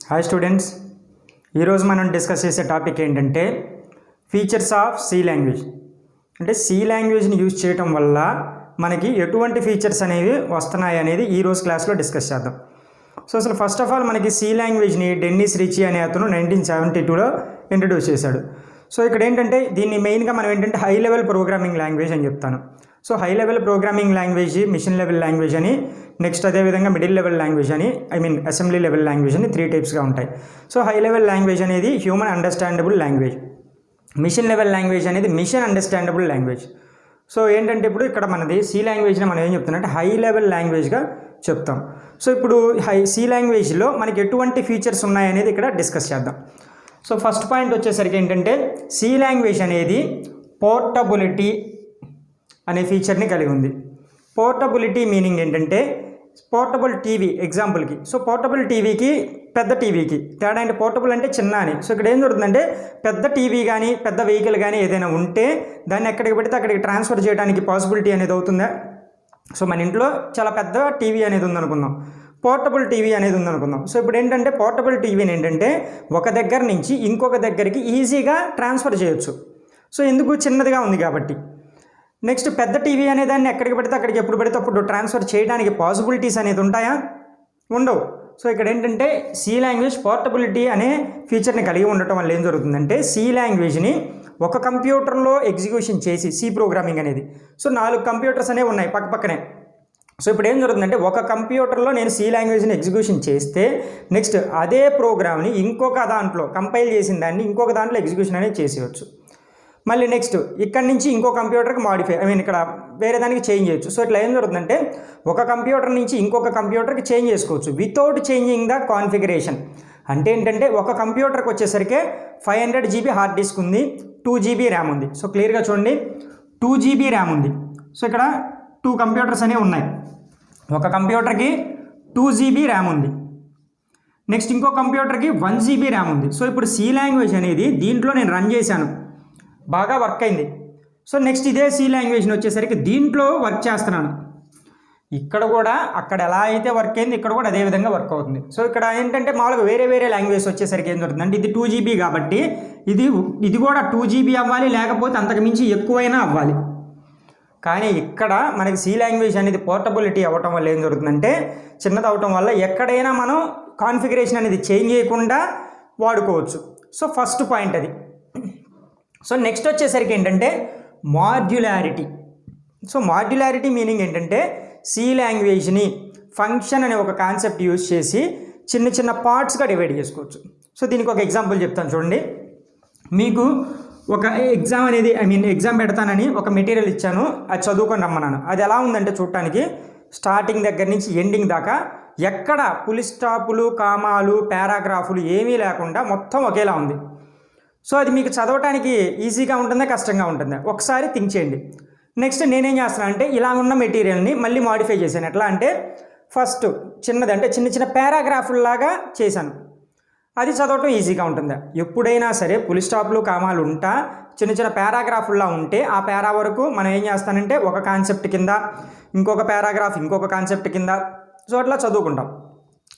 Hi students, ఈరోజు మనం discuss చేసే టాపిక్ ఏంటంటే ఫీచర్స్ ఆఫ్ సి లాంగ్వేజ్. అంటే సి లాంగ్వేజ్ని యూజ్ చేయటం వల్ల మనకి ఎటువంటి ఫీచర్స్ అనేవి వస్తున్నాయి అనేది ఈరోజు క్లాస్లో డిస్కస్ చేద్దాం. సో అసలు ఫస్ట్ ఆఫ్ ఆల్ మనకి సి లాంగ్వేజ్ని డెన్నిస్ రిచీ అనే అతను 1972లో ఇంట్రడ్యూస్ చేశాడు. సో ఇక్కడ ఏంటంటే దీన్ని మెయిన్గా మనం ఏంటంటే హై లెవెల్ ప్రోగ్రామింగ్ లాంగ్వేజ్ అని చెప్తాను. So high level programming language, machine level language అని, నెక్స్ట్ అదేవిధంగా మిడిల్ లెవెల్ లాంగ్వేజ్ అని, అసెంబ్లీ లెవెల్ లాంగ్వేజ్ అని 3 టైప్స్గా ఉంటాయి. సో హై లెవెల్ లాంగ్వేజ్ అనేది human understandable language, machine level language అనేది మిషన్ అండర్స్టాండబుల్ లాంగ్వేజ్. సో ఏంటంటే ఇప్పుడు ఇక్కడ మనది సి లాంగ్వేజ్ని మనం ఏం చెప్తామంటే హై లెవెల్ లాంగ్వేజ్గా చెప్తాం. సో ఇప్పుడు సి లాంగ్వేజ్లో మనకి ఎటువంటి ఫీచర్స్ ఉన్నాయనేది ఇక్కడ డిస్కస్ చేద్దాం. సో ఫస్ట్ పాయింట్ వచ్చేసరికి ఏంటంటే సి లాంగ్వేజ్ అనేది పోర్టబిలిటీ అనే ఫీచర్ని కలిగి ఉంది. పోర్టబిలిటీ మీనింగ్ ఏంటంటే పోర్టబుల్ టీవీ ఎగ్జాంపుల్కి. సో పోర్టబుల్ టీవీకి పెద్ద టీవీకి తేడా అంటే పోర్టబుల్ అంటే చిన్న అని. సో ఇక్కడ ఏం జరుగుతుందంటే పెద్ద టీవీ కానీ పెద్ద వెహికల్ కానీ ఏదైనా ఉంటే దాన్ని ఎక్కడికి పెడితే అక్కడికి ట్రాన్స్ఫర్ చేయడానికి పాసిబిలిటీ అనేది అవుతుందా. సో మన ఇంట్లో చాలా పెద్ద టీవీ అనేది ఉందనుకుందాం, పోర్టబుల్ టీవీ అనేది ఉందనుకుందాం. సో ఇప్పుడు ఏంటంటే పోర్టబుల్ టీవీని ఏంటంటే ఒక దగ్గర నుంచి ఇంకొక దగ్గరికి ఈజీగా ట్రాన్స్ఫర్ చేయొచ్చు. సో ఎందుకు, చిన్నదిగా ఉంది కాబట్టి. నెక్స్ట్ పెద్ద టీవీ అనే దాన్ని ఎక్కడికి పెడితే అక్కడికి ఎప్పుడు పెడితే అప్పుడు ట్రాన్స్ఫర్ చేయడానికి పాసిబిలిటీస్ అనేది ఉంటాయా? ఉండవు. సో ఇక్కడ ఏంటంటే సి లాంగ్వేజ్ పోర్టబిలిటీ అనే ఫీచర్ని కలిగి ఉండటం వల్ల ఏం జరుగుతుందంటే సి లాంగ్వేజ్ని ఒక కంప్యూటర్లో ఎగ్జిక్యూషన్ చేసి, సి ప్రోగ్రామింగ్ అనేది, సో 4 కంప్యూటర్స్ అనేవి ఉన్నాయి పక్కనే. సో ఇప్పుడు ఏం జరుగుతుందంటే ఒక కంప్యూటర్లో నేను సి లాంగ్వేజ్ని ఎగ్జిక్యూషన్ చేస్తే నెక్స్ట్ అదే ప్రోగ్రామ్ని ఇంకొక దాంట్లో కంపైల్ చేసిన దాన్ని ఇంకొక దాంట్లో ఎగ్జిక్యూషన్ అనేది చేసేయచ్చు. మళ్ళీ నెక్స్ట్ ఇక్కడి నుంచి ఇంకో కంప్యూటర్కి మాడిఫై ఇక్కడ వేరే దానికి చేంజ్ చేయొచ్చు. సో ఇట్లా ఏం జరుగుతుందంటే ఒక కంప్యూటర్ నుంచి ఇంకొక కంప్యూటర్కి చేంజ్ చేసుకోవచ్చు వితౌట్ చేంజింగ్ ద కాన్ఫిగరేషన్. అంటే ఏంటంటే ఒక కంప్యూటర్కి వచ్చేసరికి 500 GB హార్డ్ డిస్క్ ఉంది, 2 GB ర్యామ్ ఉంది. సో క్లియర్గా చూడండి, 2 GB ర్యామ్ ఉంది. సో ఇక్కడ 2 కంప్యూటర్స్ అనేవి ఉన్నాయి. ఒక కంప్యూటర్కి 2 GB ర్యామ్ ఉంది, నెక్స్ట్ ఇంకో కంప్యూటర్కి 1 GB ర్యామ్ ఉంది. సో ఇప్పుడు సి లాంగ్వేజ్ అనేది దీంట్లో నేను రన్ చేశాను, బాగా వర్క్ అయింది. సో నెక్స్ట్ ఇదే సి లాంగ్వేజ్ని వచ్చేసరికి దీంట్లో వర్క్ చేస్తున్నాను. ఇక్కడ కూడా అక్కడ ఎలా అయితే వర్క్ అయింది ఇక్కడ కూడా అదే విధంగా వర్క్ అవుతుంది. సో ఇక్కడ ఏంటంటే మామూలుగా వేరే లాంగ్వేజ్ వచ్చేసరికి ఏం జరుగుతుంది అంటే ఇది 2 GB కాబట్టి ఇది కూడా 2 GB అవ్వాలి, లేకపోతే అంతకుమించి ఎక్కువైనా అవ్వాలి. కానీ ఇక్కడ మనకి సి లాంగ్వేజ్ అనేది పోర్టబిలిటీ అవ్వటం వల్ల ఏం జరుగుతుందంటే చిన్నది అవటం వల్ల ఎక్కడైనా మనం కాన్ఫిగరేషన్ అనేది చేంజ్ చేయకుండా వాడుకోవచ్చు. సో ఫస్ట్ పాయింట్ అది. సో నెక్స్ట్ వచ్చేసరికి ఏంటంటే మాడ్యులారిటీ. సో మాడ్యులారిటీ మీనింగ్ ఏంటంటే సి లాంగ్వేజ్ని ఫంక్షన్ అనే ఒక కాన్సెప్ట్ యూజ్ చేసి చిన్న పార్ట్స్గా డివైడ్ చేసుకోవచ్చు. సో దీనికి ఒక ఎగ్జాంపుల్ చెప్తాను చూడండి. మీకు ఒక ఎగ్జామ్ అనేది ఎగ్జామ్ పెడతానని ఒక మెటీరియల్ ఇచ్చాను, అది చదువుకొని రమ్మన్నాను. అది ఎలా ఉందంటే చూడటానికి స్టార్టింగ్ దగ్గర నుంచి ఎండింగ్ దాకా ఎక్కడ పులి స్టాపులు, కామాలు, పారాగ్రాఫులు ఏమీ లేకుండా మొత్తం ఒకేలా ఉంది. సో అది మీకు చదవటానికి ఈజీగా ఉంటుందా, కష్టంగా ఉంటుందా ఒకసారి థింక్ చేయండి. నెక్స్ట్ నేనేం చేస్తాను అంటే ఇలా ఉన్న మెటీరియల్ని మళ్ళీ మాడిఫై చేశాను. ఎట్లా అంటే ఫస్ట్ చిన్నది అంటే చిన్న పారాగ్రాఫుల్లాగా చేశాను. అది చదవటం ఈజీగా ఉంటుందా? ఎప్పుడైనా సరే పులి స్టాప్లు, కామాలు ఉంటా చిన్న పారాగ్రాఫుల్లా ఉంటే ఆ పారా వరకు మనం ఏం చేస్తానంటే ఒక కాన్సెప్ట్ కింద ఇంకొక పారాగ్రాఫ్ ఇంకొక కాన్సెప్ట్ కింద సో అట్లా చదువుకుంటాం.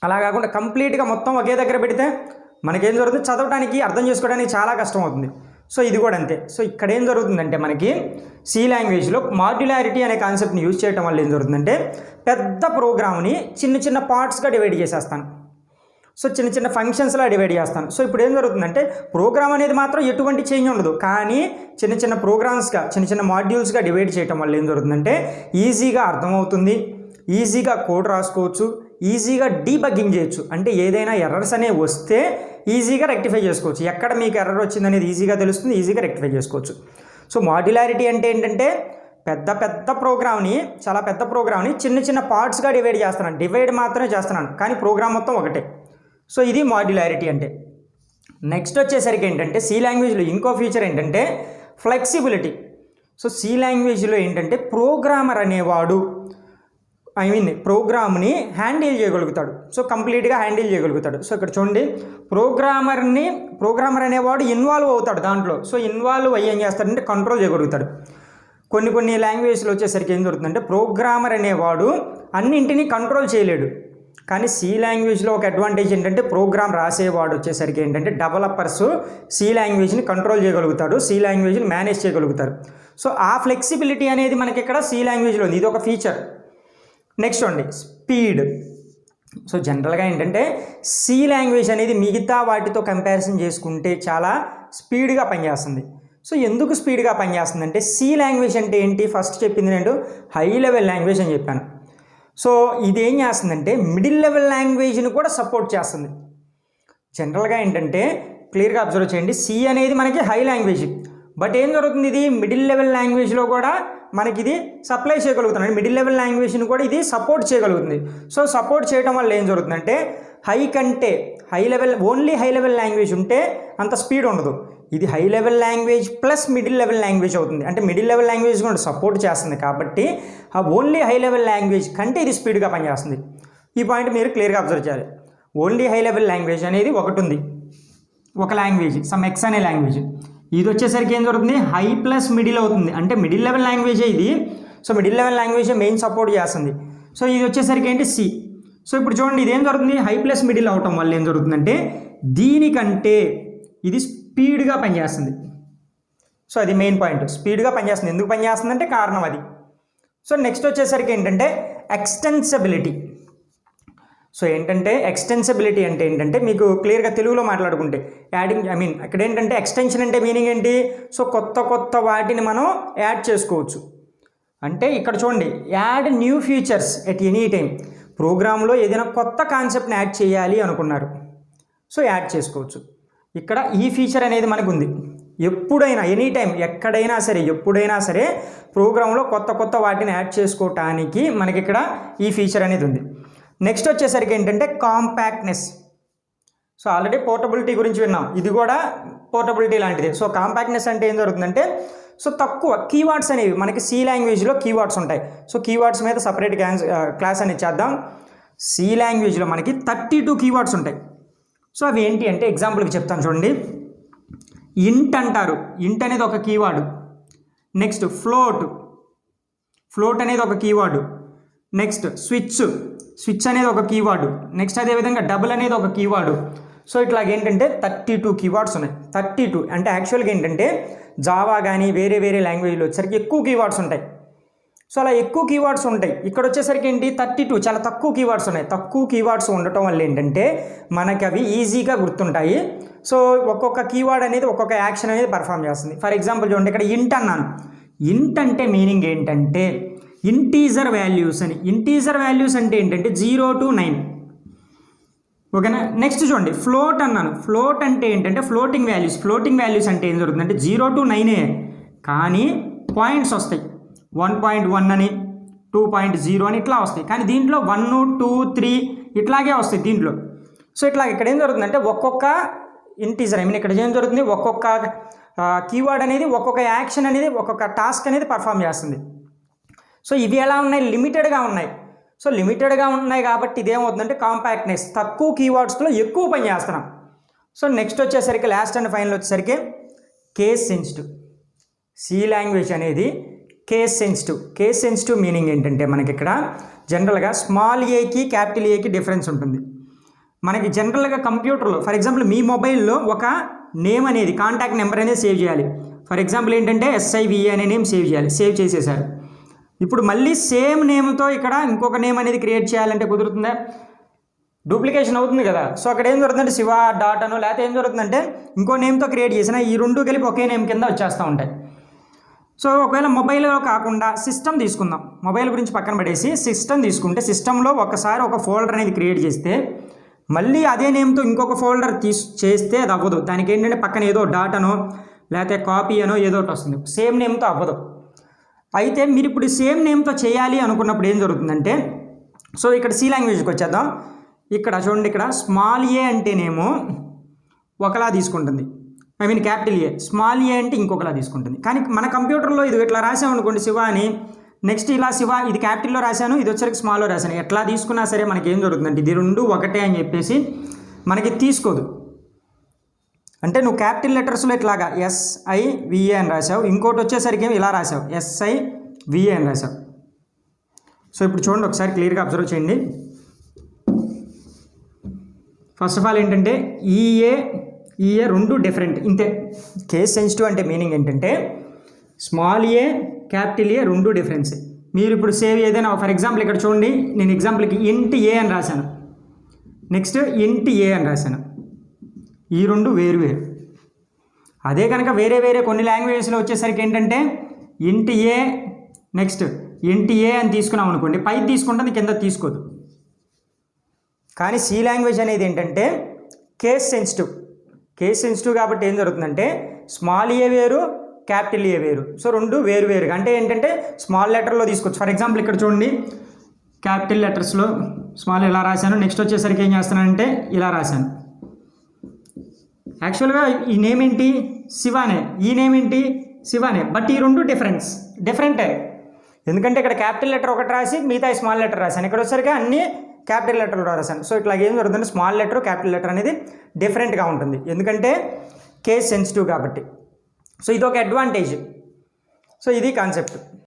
అలా కాకుండా కంప్లీట్గా మొత్తం ఒకే దగ్గర పెడితే మనకేం జరుగుతుంది, చదవడానికి అర్థం చేసుకోవడానికి చాలా కష్టం అవుతుంది. సో ఇది కూడా అంతే. సో ఇక్కడ ఏం జరుగుతుందంటే మనకి సి లాంగ్వేజ్లో మాడ్యులారిటీ అనే కాన్సెప్ట్ని యూజ్ చేయడం వల్ల ఏం జరుగుతుందంటే పెద్ద ప్రోగ్రామ్ని చిన్న పార్ట్స్గా డివైడ్ చేసేస్తాను. సో చిన్న ఫంక్షన్స్లా డివైడ్ చేస్తాను. సో ఇప్పుడు ఏం జరుగుతుందంటే ప్రోగ్రామ్ అనేది మాత్రం ఎటువంటి చేంజ్ ఉండదు, కానీ చిన్న ప్రోగ్రామ్స్గా చిన్న మాడ్యూల్స్గా డివైడ్ చేయడం వల్ల ఏం జరుగుతుందంటే ఈజీగా అర్థమవుతుంది, ఈజీగా కోడ్ రాసుకోవచ్చు, ఈజీగా డీబగ్గింగ్ చేయొచ్చు. అంటే ఏదైనా ఎర్రర్స్ అనేవి వస్తే ఈజీగా రెక్టిఫై చేసుకోవచ్చు. ఎక్కడ మీకు ఎర్రర్ వచ్చిందనేది ఈజీగా తెలుస్తుంది, ఈజీగా రెక్టిఫై చేసుకోవచ్చు. సో మాడ్యులారిటీ అంటే ఏంటంటే పెద్ద ప్రోగ్రామ్ని, చాలా పెద్ద ప్రోగ్రామ్ని చిన్న పార్ట్స్గా డివైడ్ చేస్తున్నాను. డివైడ్ మాత్రమే చేస్తున్నాను కానీ ప్రోగ్రామ్ మొత్తం ఒకటే. సో ఇది మాడ్యులారిటీ అంటే. నెక్స్ట్ వచ్చేసరికి ఏంటంటే సి లాంగ్వేజ్లో ఇంకో ఫీచర్ ఏంటంటే ఫ్లెక్సిబిలిటీ. సో సి లాంగ్వేజ్లో ఏంటంటే ప్రోగ్రామర్ అనేవాడు ప్రోగ్రామ్ని హ్యాండిల్ చేయగలుగుతాడు. సో కంప్లీట్గా హ్యాండిల్ చేయగలుగుతాడు. సో ఇక్కడ చూడండి, ప్రోగ్రామర్ అనేవాడు ఇన్వాల్వ్ అవుతాడు దాంట్లో. సో ఇన్వాల్వ్ అయ్యి ఏం చేస్తాడంటే కంట్రోల్ చేయగలుగుతాడు. కొన్ని లాంగ్వేజ్లో వచ్చేసరికి ఏం జరుగుతుందంటే ప్రోగ్రామర్ అనేవాడు అన్నింటినీ కంట్రోల్ చేయలేడు. కానీ సి లాంగ్వేజ్లో ఒక అడ్వాంటేజ్ ఏంటంటే ప్రోగ్రామ్ రాసేవాడు వచ్చేసరికి ఏంటంటే డెవలపర్స్ సి లాంగ్వేజ్ని కంట్రోల్ చేయగలుగుతాడు, సి లాంగ్వేజ్ని మేనేజ్ చేయగలుగుతారు. సో ఆ ఫ్లెక్సిబిలిటీ అనేది మనకి ఇక్కడ సి లాంగ్వేజ్లో ఉంది, ఇది ఒక ఫీచర్. నెక్స్ట్ అండి స్పీడ్. సో జనరల్గా ఏంటంటే సి లాంగ్వేజ్ అనేది మిగతా వాటితో కంపారిజన్ చేసుకుంటే చాలా స్పీడ్గా పనిచేస్తుంది. సో ఎందుకు స్పీడ్గా పనిచేస్తుంది అంటే సి లాంగ్వేజ్ అంటే ఏంటి, ఫస్ట్ చెప్పింది నేను హై లెవెల్ లాంగ్వేజ్ అని చెప్పాను. సో ఇదేం చేస్తుందంటే మిడిల్ లెవెల్ లాంగ్వేజ్ని కూడా సపోర్ట్ చేస్తుంది. జనరల్గా ఏంటంటే క్లియర్గా అబ్జర్వ్ చేయండి, సి అనేది మనకి హై లాంగ్వేజ్, బట్ ఏం జరుగుతుంది, ఇది మిడిల్ లెవెల్ లాంగ్వేజ్లో కూడా మనకి ఇది సప్లై చేయగలుగుతుంది, మిడిల్ లెవెల్ లాంగ్వేజ్ని కూడా ఇది సపోర్ట్ చేయగలుగుతుంది. సో సపోర్ట్ చేయడం వల్ల ఏం జరుగుతుందంటే హై కంటే high level, only high level language ఉంటే అంత స్పీడ్ ఉండదు, ఇది high level language plus middle level language అవుతుంది. అంటే మిడిల్ లెవెల్ లాంగ్వేజ్ కూడా సపోర్ట్ చేస్తుంది కాబట్టి ఆ ఓన్లీ హై లెవెల్ లాంగ్వేజ్ కంటే ఇది స్పీడ్గా పనిచేస్తుంది. ఈ పాయింట్ మీరు క్లియర్గా అబ్జర్వ్ చేయాలి. ఓన్లీ హై లెవెల్ లాంగ్వేజ్ అనేది ఒకటి ఉంది, ఒక లాంగ్వేజ్ సమ్ ఎక్స్ అనే లాంగ్వేజ్, ఇది వచ్చేసరికి ఏం జరుగుతుంది హై ప్లస్ మిడిల్ అవుతుంది, అంటే మిడిల్ లెవెల్ లాంగ్వేజే ఇది. సో మిడిల్ లెవెల్ లాంగ్వేజే మెయిన్ సపోర్ట్ చేస్తుంది. సో ఇది వచ్చేసరికి ఏంటి సి. సో ఇప్పుడు చూడండి ఇది ఏం జరుగుతుంది, హై ప్లస్ మిడిల్ అవటం వల్ల ఏం జరుగుతుందంటే దీనికంటే ఇది స్పీడ్గా పనిచేస్తుంది. సో అది మెయిన్ పాయింట్, స్పీడ్గా పనిచేస్తుంది. ఎందుకు పనిచేస్తుంది అంటే కారణం అది. సో నెక్స్ట్ వచ్చేసరికి ఏంటంటే ఎక్స్టెన్సిబిలిటీ. సో ఏంటంటే ఎక్స్టెన్సిబిలిటీ అంటే ఏంటంటే మీకు క్లియర్గా తెలుగులో మాట్లాడుకుంటే యాడింగ్, ఇక్కడ ఏంటంటే ఎక్స్టెన్షన్ అంటే మీనింగ్ ఏంటి, సో కొత్త కొత్త వాటిని మనం యాడ్ చేసుకోవచ్చు. అంటే ఇక్కడ చూడండి add new features at any time, ప్రోగ్రాంలో ఏదైనా కొత్త కాన్సెప్ట్ని యాడ్ చేయాలి అనుకున్నారు, సో యాడ్ చేసుకోవచ్చు. ఇక్కడ ఈ ఫీచర్ అనేది మనకు ఉంది, ఎప్పుడైనా ఎనీ టైం ఎక్కడైనా సరే ఎప్పుడైనా సరే ప్రోగ్రాంలో కొత్త కొత్త వాటిని యాడ్ చేసుకోవటానికి మనకి ఇక్కడ ఈ ఫీచర్ అనేది ఉంది. నెక్స్ట్ వచ్చేసరికి ఏంటంటే కాంపాక్ట్నెస్. సో ఆల్రెడీ పోర్టబిలిటీ గురించి విన్నాం, ఇది కూడా పోర్టబిలిటీ లాంటిది. సో కాంపాక్ట్నెస్ అంటే ఏం జరుగుతుందంటే సో తక్కువ కీవర్డ్స్ అనేవి మనకి సి లాంగ్వేజ్లో కీవర్డ్స్ ఉంటాయి. సో కీవర్డ్స్ మీద సపరేట్ క్లాస్ అనేది చేద్దాం. సి లాంగ్వేజ్లో మనకి 32 కీవర్డ్స్ ఉంటాయి. సో అవి ఏంటి అంటే ఎగ్జాంపుల్కి చెప్తాను చూడండి. ఇంట్ అంటారు, ఇంట్ అనేది ఒక కీవర్డ్. నెక్స్ట్ ఫ్లోట్ అనేది ఒక కీవర్డ్. నెక్స్ట్ స్విచ్ అనేది ఒక కీవర్డ్. నెక్స్ట్ అదేవిధంగా డబుల్ అనేది ఒక కీవర్డ్. సో ఇట్లాగేంటంటే 32 కీవర్డ్స్ ఉన్నాయి. 32 అంటే యాక్చువల్గా ఏంటంటే జావా కానీ వేరే వేరే లాంగ్వేజ్లో వచ్చేసరికి ఎక్కువ కీవర్డ్స్ ఉంటాయి. సో అలా ఎక్కువ కీవర్డ్స్ ఉంటాయి. ఇక్కడ వచ్చేసరికి ఏంటి 32 చాలా తక్కువ కీవర్డ్స్ ఉన్నాయి. తక్కువ కీవర్డ్స్ ఉండటం వల్ల ఏంటంటే మనకి అవి ఈజీగా గుర్తుంటాయి. సో ఒక్కొక్క కీవర్డ్ అనేది ఒక్కొక్క యాక్షన్ అనేది పర్ఫామ్ చేస్తుంది. ఫర్ ఎగ్జాంపుల్ చూడండి, ఇక్కడ ఇంట్ అన్నాను. ఇంట్ అంటే మీనింగ్ ఏంటంటే ఇంటీజర్ వాల్యూస్ అని. ఇంటీజర్ వాల్యూస్ అంటే ఏంటంటే 0 to 9, ఓకేనా. నెక్స్ట్ చూడండి ఫ్లోట్ అన్నాను. ఫ్లోట్ అంటే ఏంటంటే ఫ్లోటింగ్ వాల్యూస్ అంటే ఏం జరుగుతుందంటే 0 to 9 కానీ పాయింట్స్ వస్తాయి, 1.1 అని 2.0 అని ఇట్లా వస్తాయి. కానీ దీంట్లో 1, 2, 3 ఇట్లాగే వస్తాయి దీంట్లో. సో ఇట్లా ఇక్కడ ఏం జరుగుతుందంటే ఒక్కొక్క ఇంటీజర్ ఇక్కడ ఏం జరుగుతుంది, ఒక్కొక్క కీవర్డ్ అనేది ఒక్కొక్క యాక్షన్ అనేది ఒక్కొక్క టాస్క్ అనేది పర్ఫామ్ చేస్తుంది. సో ఇవి ఎలా ఉన్నాయి, లిమిటెడ్గా ఉన్నాయి. సో లిమిటెడ్గా ఉన్నాయి కాబట్టి ఇదేమవుతుందంటే కాంపాక్ట్నెస్, తక్కువ కీవర్డ్స్లో ఎక్కువ పని చేస్తున్నాం. సో నెక్స్ట్ వచ్చేసరికి లాస్ట్ అండ్ ఫైనల్ వచ్చేసరికి కేస్ సెన్సిటివ్. సి లాంగ్వేజ్ అనేది కేస్ సెన్సిటివ్ మీనింగ్ ఏంటంటే మనకి ఇక్కడ జనరల్గా స్మాల్ ఏకి క్యాపిటల్ ఏకి డిఫరెన్స్ ఉంటుంది. మనకి జనరల్గా కంప్యూటర్లో ఫర్ ఎగ్జాంపుల్ మీ మొబైల్లో ఒక నేమ్ అనేది కాంటాక్ట్ నెంబర్ అనేది సేవ్ చేయాలి. ఫర్ ఎగ్జాంపుల్ ఏంటంటే SIVA అనే నేమ్ సేవ్ చేసేసారు. ఇప్పుడు మళ్ళీ సేమ్ నేమ్తో ఇక్కడ ఇంకొక నేమ్ అనేది క్రియేట్ చేయాలంటే కుదురుతుందా, డూప్లికేషన్ అవుతుంది కదా. సో అక్కడ ఏం జరుగుతుందంటే శివ డాట్ అనో లేకపోతే ఏం జరుగుతుందంటే ఇంకో నేమ్తో క్రియేట్ చేసినా ఈ రెండు కలిపి ఒకే నేమ్ కింద వచ్చేస్తూ ఉంటాయి. సో ఒకవేళ మొబైల్లో కాకుండా సిస్టమ్ తీసుకుందాం, మొబైల్ గురించి పక్కన పడేసి సిస్టమ్ తీసుకుంటే సిస్టంలో ఒకసారి ఒక ఫోల్డర్ అనేది క్రియేట్ చేస్తే మళ్ళీ అదే నేమ్తో ఇంకొక ఫోల్డర్ చేస్తే అది అవ్వదు. దానికి ఏంటంటే పక్కన ఏదో డాట్ అనో లేకపోతే కాపీ అనో ఏదో ఒకటి వస్తుంది, సేమ్ నేమ్తో అవ్వదు. అయితే మీరు ఇప్పుడు సేమ్ నేమ్తో చేయాలి అనుకున్నప్పుడు ఏం జరుగుతుందంటే సో ఇక్కడ సి లాంగ్వేజ్కి వచ్చేద్దాం. ఇక్కడ చూడండి, ఇక్కడ స్మాల్ ఏ అంటేనేమో ఒకలా తీసుకుంటుంది, క్యాపిటల్ ఏ. స్మాల్ ఏ అంటే ఇంకొకలా తీసుకుంటుంది. కానీ మన కంప్యూటర్లో ఇది ఇట్లా రాసామనుకోండి శివ అని, నెక్స్ట్ ఇలా శివ ఇది క్యాపిటల్లో రాశాను, ఇది వచ్చరికి స్మాల్లో రాశాను, ఎట్లా తీసుకున్నా సరే మనకి ఏం జరుగుతుందంటే ఇది రెండు ఒకటే అని చెప్పేసి మనకి తీసుకోదు. అంటే నువ్వు క్యాపిటల్ లెటర్స్లో ఇట్లాగా SIVA అని రాసావు, ఇంకోటి వచ్చేసరికి ఏమి ఇలా రాసావు SIVA అని రాసావు. సో ఇప్పుడు చూడండి ఒకసారి క్లియర్గా అబ్జర్వ్ చేయండి. ఫస్ట్ ఆఫ్ ఆల్ ఏంటంటే ఈఏ రెండు డిఫరెంట్ ఇంతే. కేస్ సెన్సిటివ్ అంటే మీనింగ్ ఏంటంటే స్మాల్ ఏ క్యాపిటల్ ఏ రెండు డిఫరెన్స్. మీరు ఇప్పుడు సేవ్ ఏదైనా ఫర్ ఎగ్జాంపుల్ ఇక్కడ చూడండి, నేను ఎగ్జాంపుల్కి ఇంట్ ఏ అని రాశాను, నెక్స్ట్ ఇంట్ ఏ అని రాశాను. ఈ రెండు వేరు వేరు. అదే కనుక వేరే వేరే కొన్ని లాంగ్వేజెస్లో వచ్చేసరికి ఏంటంటే ఇంట్ ఏ నెక్స్ట్ ఇంట్ ఏ అని తీసుకున్నాం అనుకోండి, పై తీసుకుంటుంది కింద తీసుకోదు. కానీ సి లాంగ్వేజ్ అనేది ఏంటంటే కేస్ సెన్సిటివ్ కాబట్టి ఏం జరుగుతుందంటే స్మాల్ ఏ వేరు క్యాపిటల్ ఏ వేరు. సో రెండు వేరు వేరుగా అంటే ఏంటంటే స్మాల్ లెటర్లో తీసుకోవచ్చు. ఫర్ ఎగ్జాంపుల్ ఇక్కడ చూడండి, క్యాపిటల్ లెటర్స్లో స్మాల్ ఇలా రాశాను, నెక్స్ట్ వచ్చేసరికి ఏం చేస్తానంటే ఇలా రాశాను. యాక్చువల్గా ఈ నేమ్ ఏంటి శివానే, ఈ నేమ్ ఏంటి శివానే, బట్ ఈ రెండు డిఫరెంటే. ఎందుకంటే ఇక్కడ క్యాపిటల్ లెటర్ ఒకటి రాసి మిగతా స్మాల్ లెటర్ రాశాను, ఇక్కడ వచ్చేసరికి అన్నీ క్యాపిటల్ లెటర్లో రాశాను. సో ఇట్లా ఏం జరుగుతుందంటే స్మాల్ లెటర్ క్యాపిటల్ లెటర్ అనేది డిఫరెంట్గా ఉంటుంది, ఎందుకంటే కేస్ సెన్సిటివ్ కాబట్టి. సో ఇది ఒక అడ్వాంటేజ్. సో ఇది కాన్సెప్ట్.